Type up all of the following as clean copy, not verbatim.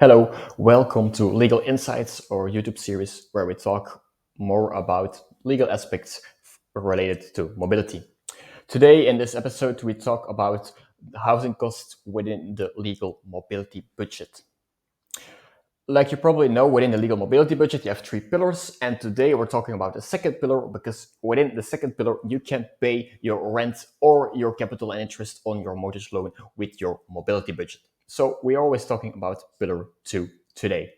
Hello, welcome to Legal Insights, our YouTube series where we talk more about legal aspects related to mobility. Today, in this episode, we talk about the housing costs within the legal mobility budget. Like you probably know, within the legal mobility budget, you have three pillars, and today we're talking about the second pillar because within the second pillar, you can pay your rent or your capital and interest on your mortgage loan with your mobility budget. So we're always talking about pillar two today.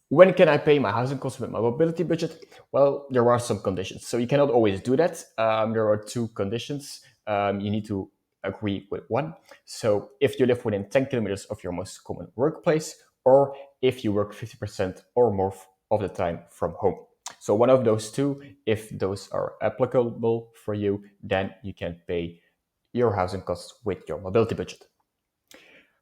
When can I pay my housing costs with my mobility budget? Well, there are some conditions. So you cannot always do that. There are two conditions. You need to agree with one. So if you live within 10 kilometers of your most common workplace, or if you work 50% or more of the time from home. So one of those two, if those are applicable for you, then you can pay your housing costs with your mobility budget.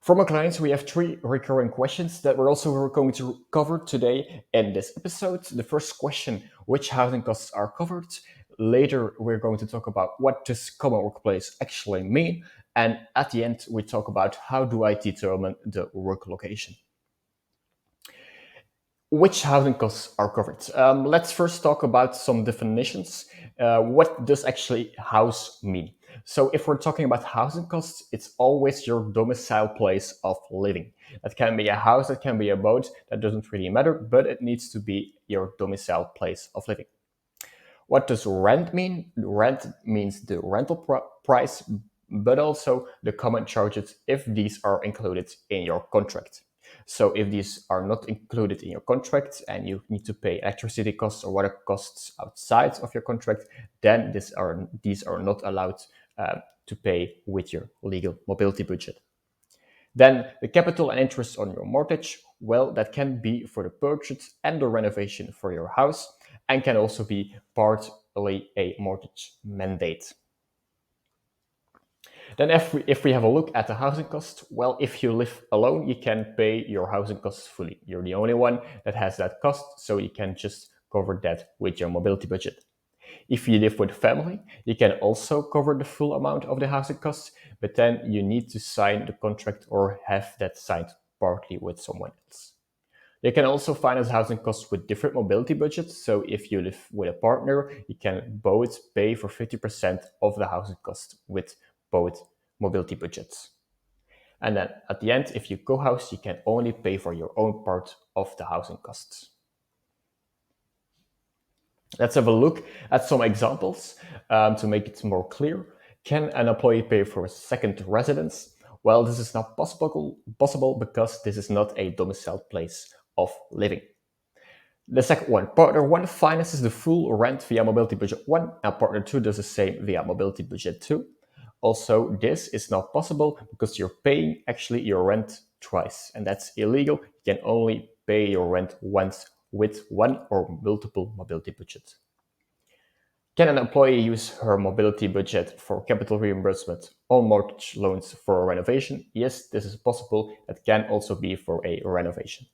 From our clients, we have three recurring questions that we're also going to cover today in this episode. The first question, which housing costs are covered? Later, we're going to talk about what does common workplace actually mean? And at the end, we talk about how do I determine the work location. Which housing costs are covered? Let's first talk about some definitions. What does actually house mean? So if we're talking about housing costs, it's always your domicile place of living. That can be a house, that can be a boat, that doesn't really matter, but it needs to be your domicile place of living. What does rent mean? Rent means the rental price, but also the common charges if these are included in your contract. So if these are not included in your contract and you need to pay electricity costs or water costs outside of your contract, then these are not allowed to pay with your legal mobility budget. Then the capital and interest on your mortgage, well, that can be for the purchase and the renovation for your house and can also be partly a mortgage mandate. Then if we have a look at the housing cost, well, if you live alone, you can pay your housing costs fully. You're the only one that has that cost, so you can just cover that with your mobility budget. If you live with family, you can also cover the full amount of the housing costs, but then you need to sign the contract or have that signed partly with someone else. You can also finance housing costs with different mobility budgets. So if you live with a partner, you can both pay for 50% of the housing cost with both mobility budgets. And then at the end, if you co-house, you can only pay for your own part of the housing costs. Let's have a look at some examples to make it more clear. Can an employee pay for a second residence? Well, this is not possible because this is not a domiciled place of living. The second one, partner one finances the full rent via mobility budget one, and partner two does the same via mobility budget two. Also, this is not possible because you're paying actually your rent twice, and that's illegal. You can only pay your rent once with one or multiple mobility budgets. Can an employee use her mobility budget for capital reimbursement on mortgage loans for a renovation? Yes, this is possible. That can also be for a renovation.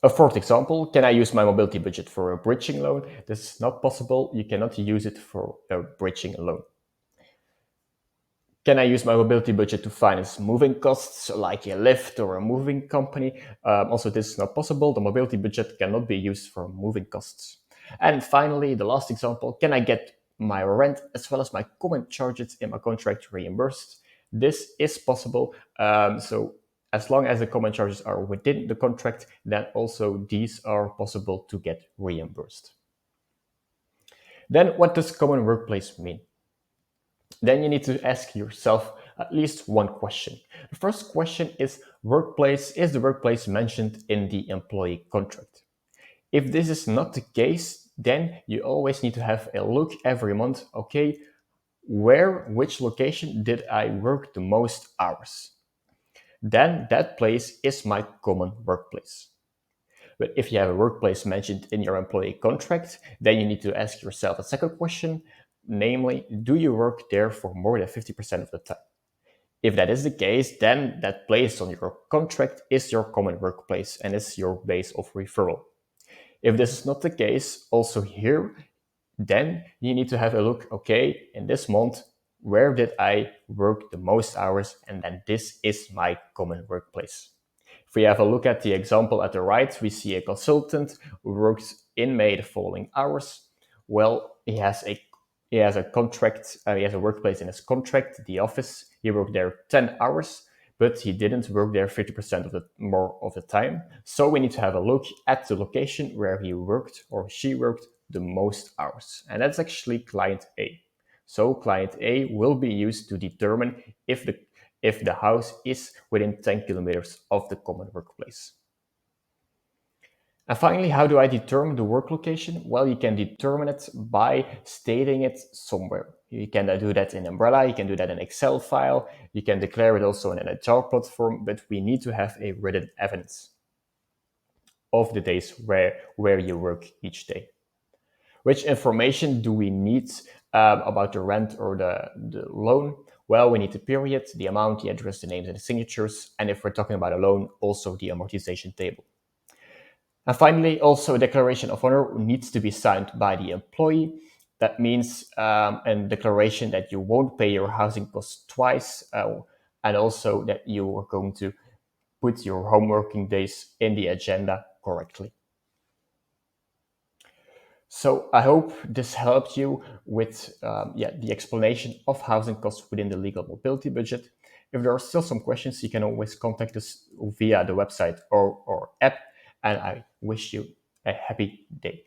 A fourth example, can I use my mobility budget for a bridging loan? This is not possible. You cannot use it for a bridging loan. Can I use my mobility budget to finance moving costs like a lift or a moving company? Also, this is not possible. The mobility budget cannot be used for moving costs. And finally, the last example, can I get my rent as well as my common charges in my contract reimbursed? This is possible. So as long as the common charges are within the contract, then also these are possible to get reimbursed. Then what does common workplace mean? Then you need to ask yourself at least one question. The first question is the workplace mentioned in the employee contract? If this is not the case, then you always need to have a look every month, okay, which location did I work the most hours? Then that place is my common workplace. But if you have a workplace mentioned in your employee contract, then you need to ask yourself a second question, namely, do you work there for more than 50% of the time? If that is the case, then that place on your contract is your common workplace and is your base of referral. If this is not the case, also here, then you need to have a look, okay, in this month, where did I work the most hours, and then this is my common workplace. If we have a look at the example at the right, we see a consultant who works in May the following hours. Well, he has a contract, he has a workplace in his contract, the office. He worked there 10 hours, but he didn't work there 50% of the more of the time. So we need to have a look at the location where he worked or she worked the most hours. And that's actually client A. So client A will be used to determine if the house is within 10 kilometers of the common workplace. And finally, how do I determine the work location? Well, you can determine it by stating it somewhere. You can do that in Umbrella, you can do that in Excel file, you can declare it also in an HR platform, but we need to have a written evidence of the days where you work each day. Which information do we need about the rent or the loan? Well, we need the period, the amount, the address, the names, and the signatures. And if we're talking about a loan, also the amortization table. And finally, also a declaration of honor needs to be signed by the employee. That means a declaration that you won't pay your housing costs twice, and also that you are going to put your home working days in the agenda correctly. So I hope this helped you with the explanation of housing costs within the legal mobility budget. If there are still some questions, you can always contact us via the website or app, and I wish you a happy day.